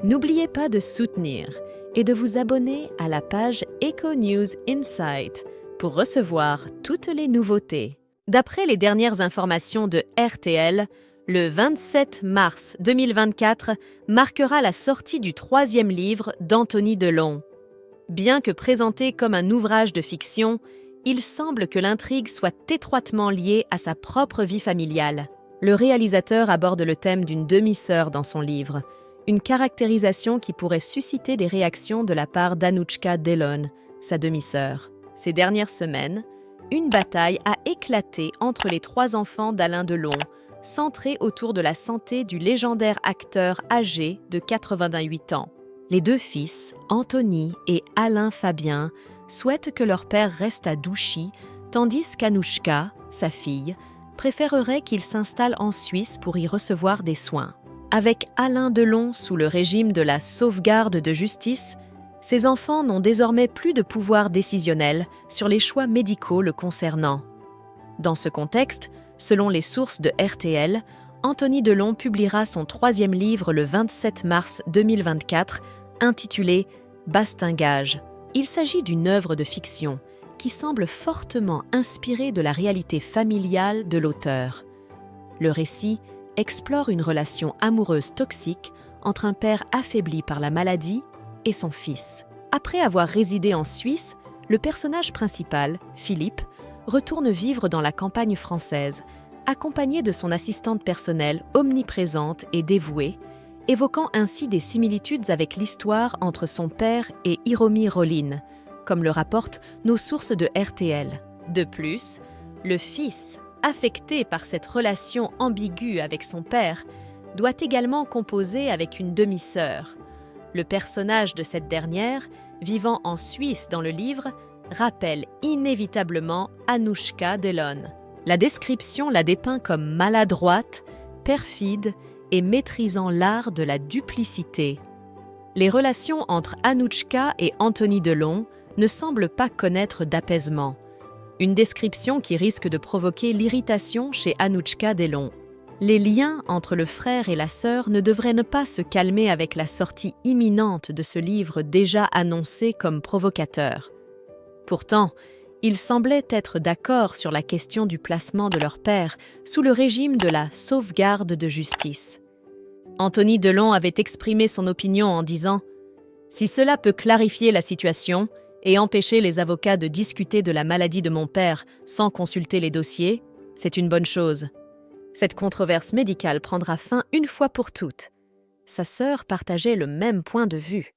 N'oubliez pas de soutenir et de vous abonner à la page Eco News Insight pour recevoir toutes les nouveautés. D'après les dernières informations de RTL, le 27 mars 2024 marquera la sortie du 3e livre d'Anthony Delon. Bien que présenté comme un ouvrage de fiction, il semble que l'intrigue soit étroitement liée à sa propre vie familiale. Le réalisateur aborde le thème d'une demi-sœur dans son livre, une caractérisation qui pourrait susciter des réactions de la part d'Anouchka Delon, sa demi-sœur. Ces dernières semaines, une bataille a éclaté entre les 3 enfants d'Alain Delon, centrée autour de la santé du légendaire acteur âgé de 88 ans. Les 2 fils, Anthony et Alain Fabien, souhaitent que leur père reste à Douchy, tandis qu'Anouchka, sa fille, préférerait qu'il s'installe en Suisse pour y recevoir des soins. Avec Alain Delon sous le régime de la sauvegarde de justice, ses enfants n'ont désormais plus de pouvoir décisionnel sur les choix médicaux le concernant. Dans ce contexte, selon les sources de RTL, Anthony Delon publiera son 3e livre le 27 mars 2024, intitulé « Bastingage ». Il s'agit d'une œuvre de fiction qui semble fortement inspirée de la réalité familiale de l'auteur. Le récit explore une relation amoureuse toxique entre un père affaibli par la maladie et son fils. Après avoir résidé en Suisse, le personnage principal, Philippe, retourne vivre dans la campagne française, accompagné de son assistante personnelle omniprésente et dévouée, évoquant ainsi des similitudes avec l'histoire entre son père et Hiromi Rollin, comme le rapportent nos sources de RTL. De plus, le fils, affecté par cette relation ambiguë avec son père, doit également composer avec une demi-sœur. Le personnage de cette dernière, vivant en Suisse dans le livre, rappelle inévitablement Anouchka Delon. La description la dépeint comme maladroite, perfide et maîtrisant l'art de la duplicité. Les relations entre Anouchka et Anthony Delon ne semblent pas connaître d'apaisement. Une description qui risque de provoquer l'irritation chez Anouchka Delon. Les liens entre le frère et la sœur ne devraient ne pas se calmer avec la sortie imminente de ce livre déjà annoncé comme provocateur. Pourtant, ils semblaient être d'accord sur la question du placement de leur père sous le régime de la sauvegarde de justice. Anthony Delon avait exprimé son opinion en disant « Si cela peut clarifier la situation et empêcher les avocats de discuter de la maladie de mon père sans consulter les dossiers, c'est une bonne chose. Cette controverse médicale prendra fin une fois pour toutes. » Sa sœur partageait le même point de vue.